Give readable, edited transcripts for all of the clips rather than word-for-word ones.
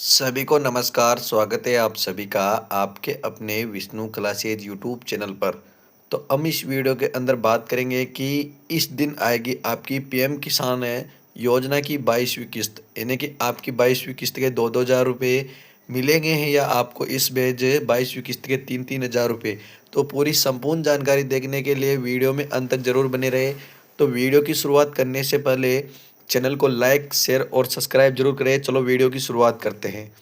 सभी को नमस्कार, स्वागत है आप सभी का आपके अपने विष्णु क्लासेज यूट्यूब चैनल पर। तो हम इस वीडियो के अंदर बात करेंगे कि इस दिन आएगी आपकी पीएम किसान योजना की 22वीं किस्त, यानी कि आपकी 22वीं किस्त के 2-2 हज़ार रुपये मिलेंगे हैं या आपको इस बेज 22वीं किस्त के 3-3 हज़ार रुपये। तो पूरी संपूर्ण जानकारी देखने के लिए वीडियो में अंत तक जरूर बने रहे। तो वीडियो की शुरुआत करने से पहले चैनल को लाइक, शेयर और सब्सक्राइब जरूर करें। चलो वीडियो की शुरुआत करते हैं।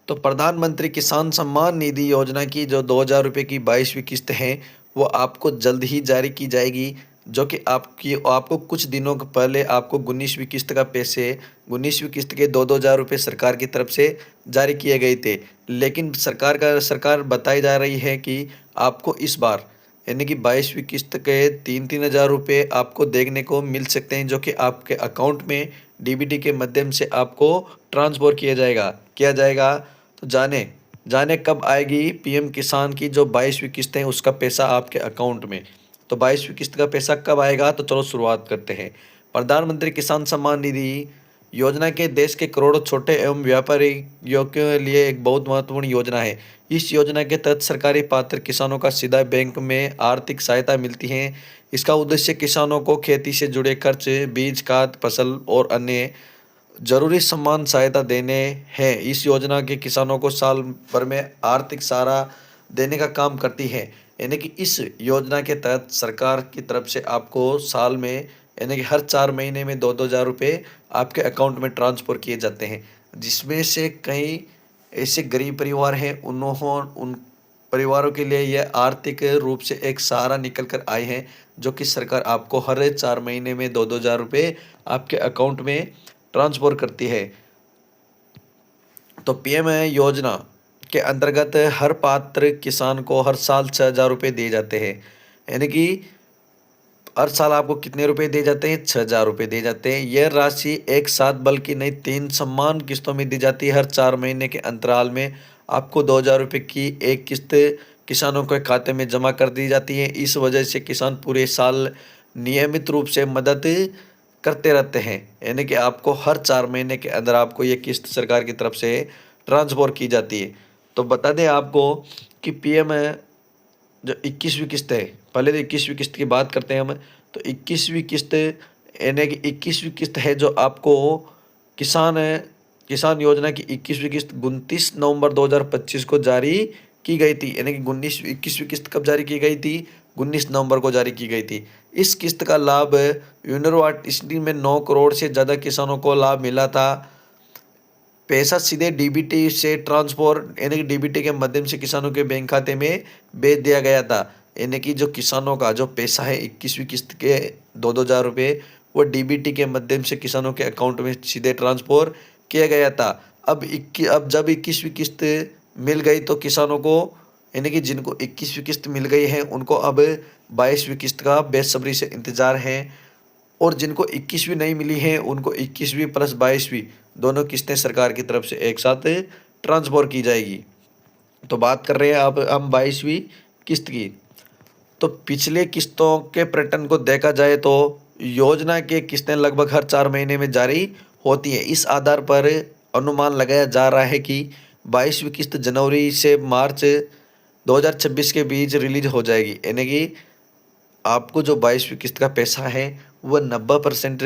तो प्रधानमंत्री किसान सम्मान निधि योजना की जो 2 हज़ार रुपये की 22वीं किस्त है वो आपको जल्द ही जारी की जाएगी, जो कि आपको कुछ दिनों के पहले आपको 19वीं किस्त का पैसे 19वीं किस्त के 2-2 हज़ार रुपये सरकार की तरफ से जारी किए गए थे। लेकिन सरकार बताई जा रही है कि आपको इस बार यानी कि 22वीं किस्त के 3-3 हज़ार रुपये आपको देखने को मिल सकते हैं, जो कि आपके अकाउंट में डीबीटी के माध्यम से आपको ट्रांसफ़र किया जाएगा। तो जाने जाने कब आएगी पीएम किसान की जो 22वीं किस्त है उसका पैसा आपके अकाउंट में। तो 22वीं किस्त का पैसा कब आएगा, तो चलो शुरुआत करते हैं। प्रधानमंत्री किसान सम्मान निधि योजना के देश के करोड़ों छोटे एवं व्यापारियों के लिए एक बहुत महत्वपूर्ण योजना है। इस योजना के तहत सरकारी पात्र किसानों का सीधा बैंक में आर्थिक सहायता मिलती है। इसका उद्देश्य किसानों को खेती से जुड़े खर्च, बीज, खाद, फसल और अन्य जरूरी सम्मान सहायता देने हैं। इस योजना के किसानों को साल भर में आर्थिक सहारा देने का काम करती है। यानी कि इस योजना के तहत सरकार की तरफ से आपको साल में यानी कि हर 4 महीने में 2-2 हज़ार रुपये आपके अकाउंट में ट्रांसफ़र किए जाते हैं, जिसमें से कई ऐसे गरीब परिवार हैं उन परिवारों के लिए यह आर्थिक रूप से एक सहारा निकल कर आए हैं, जो कि सरकार आपको हर 4 महीने में 2-2 हज़ार रुपये आपके अकाउंट में ट्रांसफ़र करती है। तो पीएम योजना के अंतर्गत हर पात्र किसान को हर साल 6 हज़ार रुपये दिए जाते हैं। यानी कि हर साल आपको कितने रुपए दिए जाते हैं? 6 हज़ार रुपये दिए जाते हैं। यह राशि एक साथ बल्कि नहीं 3 समान किस्तों में दी जाती है। हर 4 महीने के अंतराल में आपको 2 हज़ार रुपये की एक किस्त किसानों के खाते में जमा कर दी जाती है। इस वजह से किसान पूरे साल नियमित रूप से मदद करते रहते हैं। यानी कि आपको हर 4 महीने के अंदर आपको ये किस्त सरकार की तरफ से ट्रांसफ़र की जाती है। तो बता दें आपको कि पीएम जो 21वीं किस्त है, पहले तो 21वीं किस्त की बात करते हैं हम। तो 21वीं किस्त यानी कि 21वीं किस्त है जो आपको किसान किसान योजना की 21वीं किस्त 29 नवंबर 2025 को जारी की गई थी। यानी कि 21वीं किस्त कब जारी की गई थी? 19 नवंबर को जारी की गई थी। इस किस्त का लाभ यूनिवर्सिटी में 9 करोड़ से ज़्यादा किसानों को लाभ मिला था। पैसा सीधे डीबीटी से ट्रांसफर यानी कि डीबीटी के माध्यम से किसानों के बैंक खाते में भेज दिया गया था। यानी कि जो किसानों का जो पैसा है 21वीं किस्त के 2-2 हज़ार रुपये वो डीबीटी के माध्यम से किसानों के अकाउंट में सीधे ट्रांसफर किया गया था। अब जब 21वीं किस्त मिल गई तो किसानों को यानी कि जिनको 21वीं किस्त मिल गई है उनको अब 22वीं किस्त का बेसब्री से इंतज़ार है, और जिनको 21वीं नहीं मिली है उनको 21वीं प्लस 22वीं दोनों किस्तें सरकार की तरफ से एक साथ ट्रांसफ़र की जाएगी। तो बात कर रहे हैं अब हम 22वीं किस्त की। तो पिछले किस्तों के पैटर्न को देखा जाए तो योजना के किस्तें लगभग हर 4 महीने में जारी होती हैं। इस आधार पर अनुमान लगाया जा रहा है कि 22वीं किस्त जनवरी से मार्च 2026 के बीच रिलीज हो जाएगी। यानी कि आपको जो 22वीं किस्त का पैसा है वह 90%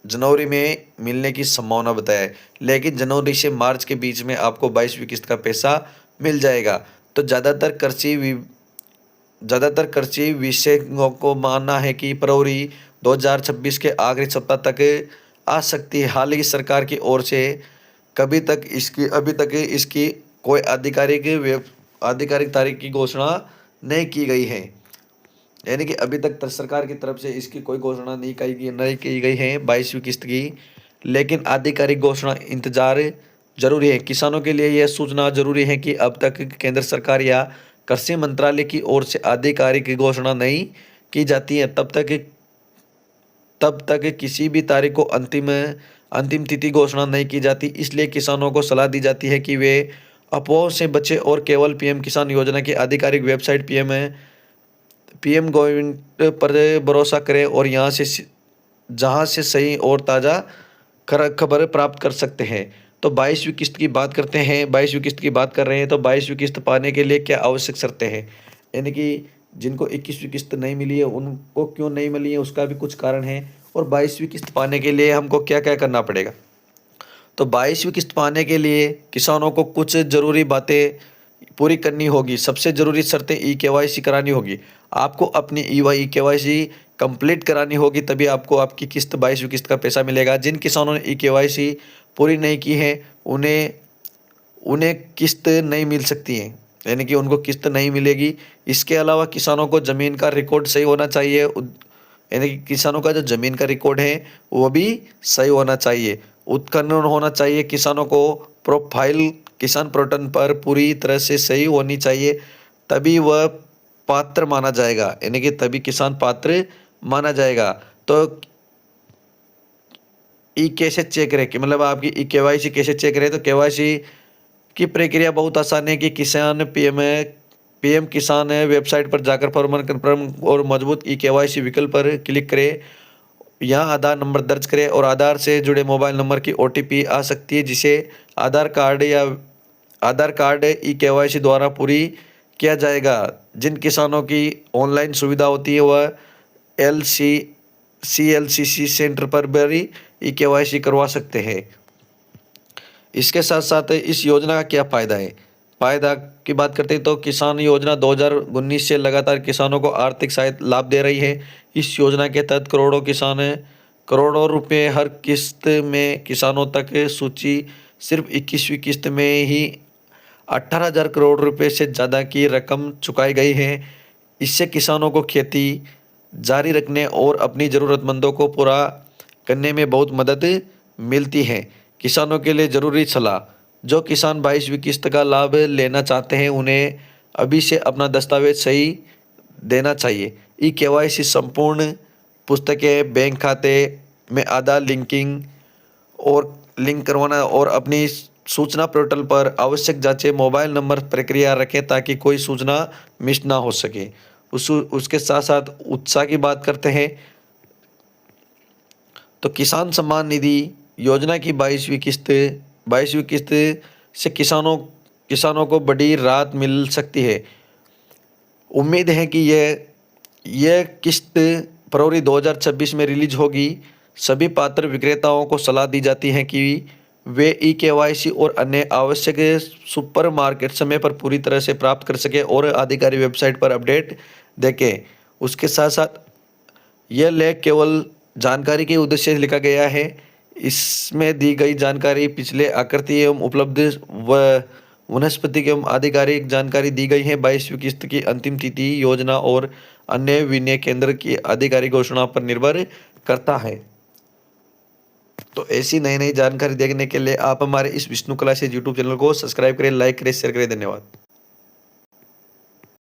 जनवरी में मिलने की संभावना बताया है, लेकिन जनवरी से मार्च के बीच में आपको 22वीं किस्त का पैसा मिल जाएगा। तो ज़्यादातर कृषि विशेषज्ञों को मानना है कि फरवरी 2026 के आखिरी सप्ताह तक आ सकती है। हालांकि सरकार की ओर से अभी तक इसकी कोई आधिकारिक तारीख की घोषणा नहीं की गई है। यानी कि अभी तक सरकार की तरफ से इसकी कोई घोषणा नहीं की गई है 22वीं किस्त की, लेकिन आधिकारिक घोषणा इंतजार जरूरी है। किसानों के लिए यह सूचना जरूरी है कि अब तक केंद्र सरकार या कृषि मंत्रालय की ओर से आधिकारिक घोषणा नहीं की जाती है। तब तक किसी भी तारीख को अंतिम तिथि घोषणा नहीं की जाती। इसलिए किसानों को सलाह दी जाती है कि वे अफवाहों से बचें और केवल पीएम किसान योजना की आधिकारिक वेबसाइट पीएम गवर्नमेंट पर भरोसा करें और जहां से सही और ताज़ा खबर प्राप्त कर सकते हैं। तो 22वीं किस्त की बात करते हैं, 22वीं किस्त की बात कर रहे हैं, तो 22वीं किस्त पाने के लिए क्या आवश्यक शर्तें हैं? यानी कि जिनको 21वीं किस्त नहीं मिली है, उनको क्यों नहीं मिली है, उसका भी कुछ कारण है। और 22वीं किस्त पाने के लिए हमको क्या-क्या करना पड़ेगा? तो 22वीं किस्त पाने के लिए किसानों को कुछ ज़रूरी बातें पूरी करनी होगी। सबसे ज़रूरी शर्तें ई-केवाईसी करानी होगी। आपको अपनी ई-केवाईसी कंप्लीट करानी होगी, तभी आपको आपकी किस्त 22वीं किस्त का पैसा मिलेगा। जिन किसानों ने ई-केवाईसी पूरी नहीं की है, उन्हें उन्हें किस्त नहीं मिल सकती है, यानी कि उनको किस्त नहीं मिलेगी। इसके अलावा किसानों को ज़मीन का रिकॉर्ड सही होना चाहिए। यानी कि किसानों का जो ज़मीन का रिकॉर्ड है वो भी सही होना चाहिए। उत्खनन होना चाहिए। किसानों को प्रोफाइल किसान पोर्टल पर पूरी तरह से सही होनी चाहिए, तभी वह पात्र माना जाएगा, यानी कि तभी किसान पात्र माना जाएगा। तो ई कैसे चेक करें कि मतलब आपकी ई केवाईसी कैसे चेक करें? तो केवाईसी की प्रक्रिया बहुत आसान है कि किसान पीएम किसान वेबसाइट पर जाकर फॉर्म कन्फर्म और मजबूत ई केवाईसी विकल्प पर क्लिक करें। यहाँ आधार नंबर दर्ज करें और आधार से जुड़े मोबाइल नंबर की ओटीपी आ सकती है, जिसे आधार कार्ड ई केवाईसी द्वारा पूरी किया जाएगा। जिन किसानों की ऑनलाइन सुविधा होती है वह सीएलसीसी सेंटर पर भी ई केवाईसी करवा सकते हैं। इसके साथ साथ इस योजना का क्या फ़ायदा है? फ़ायदा की बात करते हैं तो किसान योजना 2019 से लगातार किसानों को आर्थिक सहायता लाभ दे रही है। इस योजना के तहत करोड़ों रुपए हर किस्त में किसानों तक सूची सिर्फ 21वीं किस्त में ही 18,000 करोड़ रुपए से ज़्यादा की रकम चुकाई गई है। इससे किसानों को खेती जारी रखने और अपनी ज़रूरतमंदों को पूरा करने में बहुत मदद मिलती है। किसानों के लिए ज़रूरी सलाह: जो किसान 22वीं किस्त का लाभ लेना चाहते हैं, उन्हें अभी से अपना दस्तावेज सही देना चाहिए। ई केवाईसी संपूर्ण पुस्तकें, बैंक खाते में आधार लिंक करवाना और अपनी सूचना पोर्टल पर आवश्यक जांचें, मोबाइल नंबर प्रक्रिया रखें ताकि कोई सूचना मिस ना हो सके। उसके साथ साथ उत्साह की बात करते हैं तो किसान सम्मान निधि योजना की 22वीं किस्त से किसानों को बड़ी राहत मिल सकती है। उम्मीद है कि यह किस्त फरवरी 2026 में रिलीज होगी। सभी पात्र विक्रेताओं को सलाह दी जाती है कि वे ई केवाईसी और अन्य आवश्यक सुपर मार्केट समय पर पूरी तरह से प्राप्त कर सके और आधिकारिक वेबसाइट पर अपडेट देखें। उसके साथ साथ यह लेख केवल जानकारी के उद्देश्य से लिखा गया है। इसमें दी गई जानकारी पिछले आकृति एवं उपलब्ध व वनस्पति एवं आधिकारिक जानकारी दी गई है। 22वीं किस्त की अंतिम तिथि योजना और अन्य विनियम केंद्र की आधिकारिक घोषणा पर निर्भर करता है। तो ऐसी नई जानकारी देखने के लिए आप हमारे इस विष्णु क्लासेज यूट्यूब चैनल को सब्सक्राइब करें, लाइक करें, शेयर करें। धन्यवाद।